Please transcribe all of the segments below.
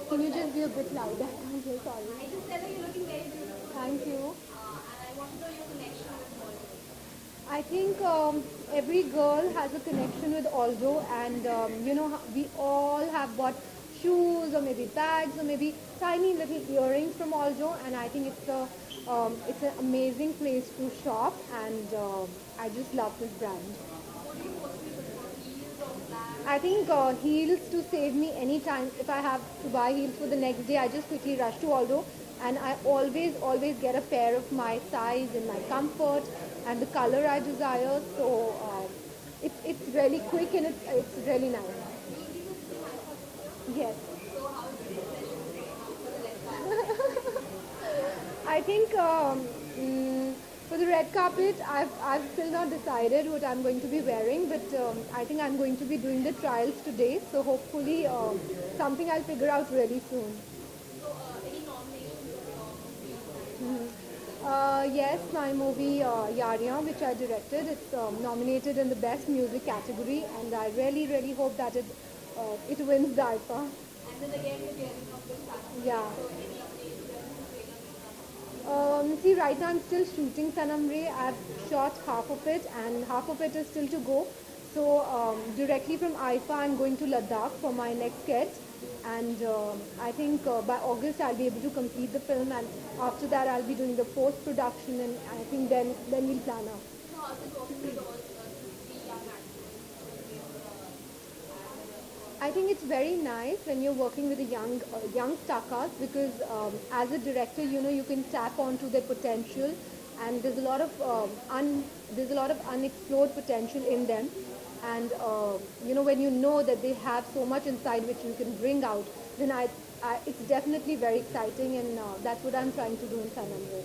Can you just be a bit louder? I'm so sorry. I just said that you're looking very beautiful. Thank you. And I want to know your connection with Aldo. I think every girl has a connection with Aldo, and we all have bought shoes or maybe bags or maybe tiny little earrings from Aldo, and I think it's an amazing place to shop, and I just love this brand. I think heels to save me anytime. If I have to buy heels for the next day, I just quickly rush to Aldo, and I always get a pair of my size and my comfort and the color I desire. So it's really quick and it's really nice. Yes. I think for the red carpet, I've still not decided what I'm going to be wearing, but I think I'm going to be doing the trials today. So hopefully something I'll figure out really soon. So any nominations? Yes, my movie Yariyan, which I directed, it's nominated in the best music category, and I really hope that it wins the IFA. And then again, yeah. See, right now I'm still shooting Sanam Re. I've shot half of it and half of it is still to go. So directly from IFA I'm going to Ladakh for my next sketch, and I think by August I'll be able to complete the film, and after that I'll be doing the post-production, and I think then we'll plan out. So how's it working with all three young actors? I think it's very nice when you're working with a young star cast, because as a director, you can tap onto their potential, and there's a lot of unexplored potential in them, and when you know that they have so much inside which you can bring out, then it's definitely very exciting, and that's what I'm trying to do in Sanam Re.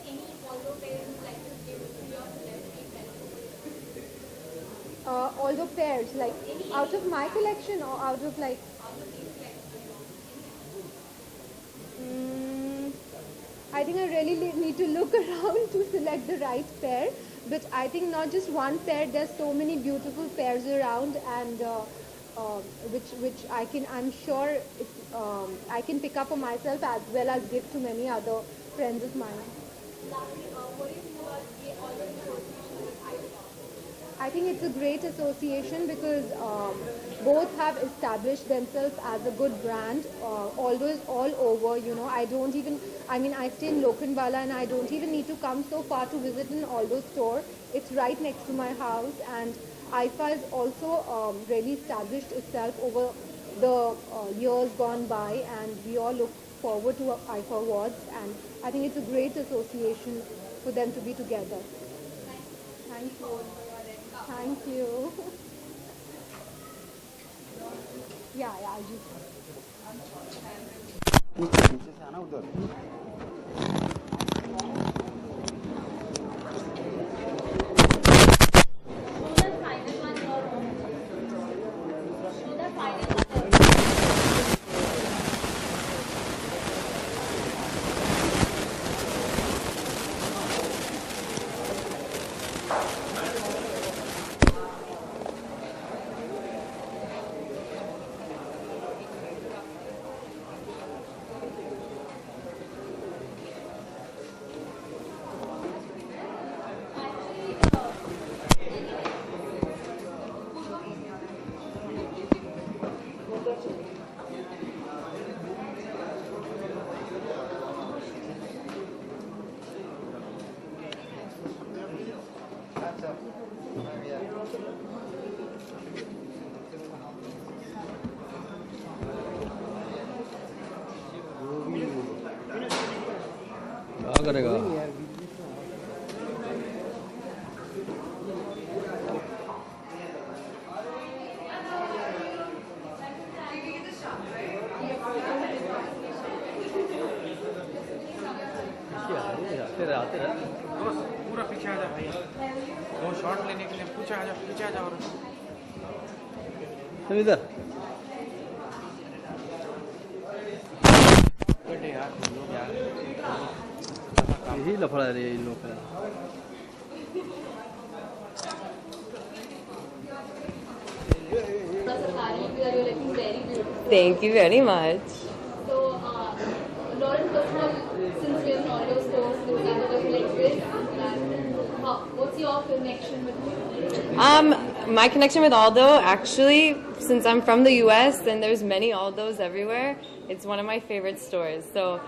Any Aldo parents like to give to your celebrity friends? Aldo pairs, like out of my collection or out of like. I think I really need to look around to select the right pair. But I think not just one pair. There's so many beautiful pairs around, and which I'm sure I can pick up for myself as well as give to many other friends of mine. What do you think about the Aldo association with IFA? I think it's a great association because both have established themselves as a good brand. Aldo is all over, I stay in Lokhandwala, and I don't even need to come so far to visit an Aldo store. It's right next to my house, and IFA has also really established itself over the years gone by, and we all look forward to IFA Awards, and I think it's a great association for them to be together. Thank you. Thank you. Yeah, I'll just. करेगा। आते रहे पूरा पीछे आ जा भाई, 2 shot लेने के लिए पीछे आ जा, पीछे आ जा। और तुम इधर यार तुम लोग यार यही लफड़ा रही है इन लोग का। Thank you very much. So, Lauren, first of all, since we have an audio source, with people like this, what's your connection with My connection with Aldo, actually, since I'm from the US and there's many Aldos everywhere, it's one of my favorite stores. So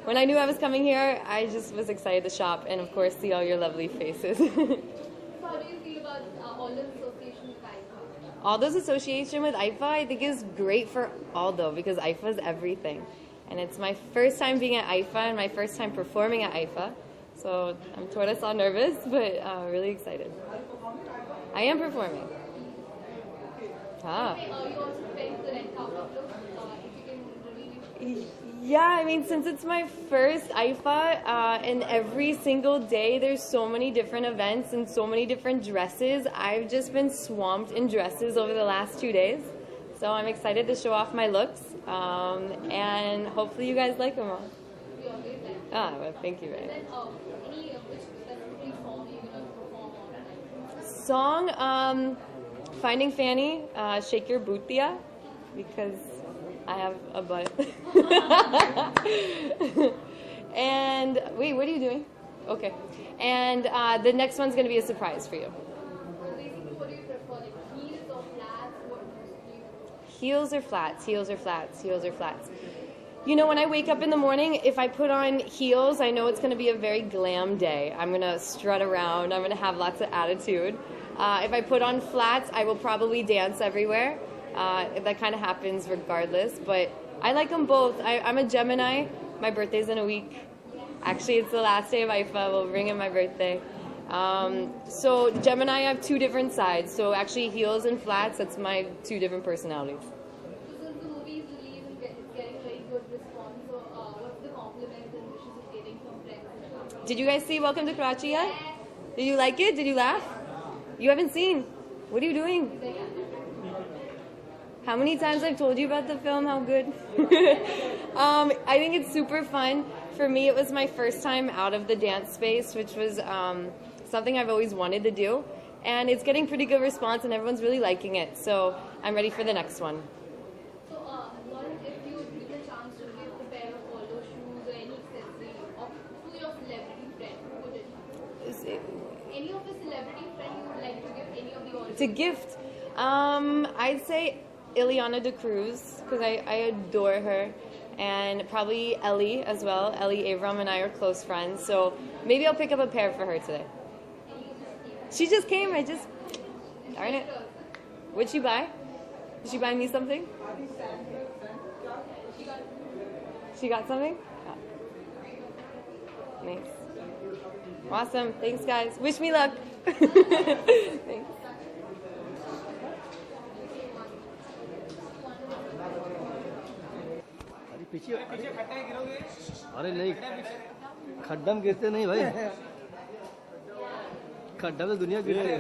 when I knew I was coming here, I just was excited to shop and of course see all your lovely faces. So how do you feel about Aldo's association with IFA? Aldo's association with IFA, I think, is great for Aldo because IFA is everything. And it's my first time being at IFA and my first time performing at IFA. So I'm sort of nervous, but really excited. I am performing. Ah. You also preparing for the red carpet look, if you can reveal. Yeah, I mean, since it's my first IFA, and every single day there's so many different events and so many different dresses, I've just been swamped in dresses over the last 2 days. So I'm excited to show off my looks, and hopefully you guys like them all. We always like. Well, thank you, And Ray. then, which specifically song you're going to perform on? Song, Finding Fanny, Shake Your Bootia, because I have a butt. And, wait, what are you doing? Okay. And the next one's going to be a surprise for you. So basically, what do you prefer, like heels or flats? What mostly? Heels or flats, heels or flats, heels or flats. You know, when I wake up in the morning, if I put on heels, I know it's going to be a very glam day. I'm going to strut around. I'm going to have lots of attitude. If I put on flats, I will probably dance everywhere. That kind of happens regardless, but I like them both. I'm a Gemini. My birthday's in a week. Actually, it's the last day of IFA. We'll bring in my birthday. So Gemini, I have 2 different sides. So actually, heels and flats, that's my 2 different personalities. So since the movie is released and it's getting very good response, so what's the compliments and wishes you're getting from friends? Did you guys see Welcome to Karachi yet? Did you like it? Did you laugh? You haven't seen. What are you doing? How many times I've told you about the film, how good? I think it's super fun. For me, it was my first time out of the dance space, which was something I've always wanted to do. And it's getting pretty good response and everyone's really liking it. So I'm ready for the next one. So, Lauren, if you would get a chance to give a pair of polo shoes or any accessory to your celebrity friend, who would it be? Any of the celebrity friend you would like to give any of the orders? To gift, I'd say Ileana de Cruz, because I adore her. And probably Ellie as well. Ellie Avram and I are close friends. So maybe I'll pick up a pair for her today. She just came. Darn it. What'd she buy? Did she buy me something? She got something? Oh. Nice. Awesome. Thanks, guys. Wish me luck. Thanks. पीछे अरे नहीं, खड्डा में गिरते नहीं भाई, खड्डा में दुनिया गिरते है।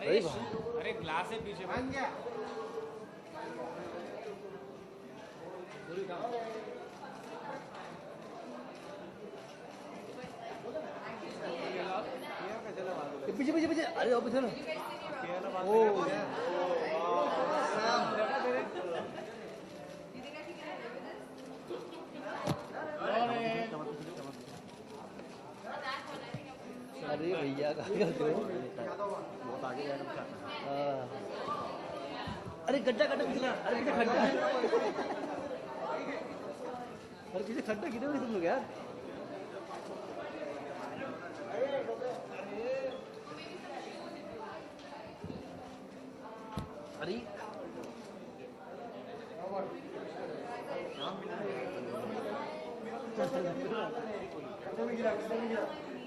अरे ग्लास है पीछे। पीछे पीछे पीछे, अरे वापस है ना। ओ अरे भैया क्या करते हो? बहुत आगे जाना। अरे गड्ढा गड्ढा कितना? अरे कितना खड्डा है? अरे किसी खड्डा किधर है तुम लोग यार? अरे किसने भी गिरा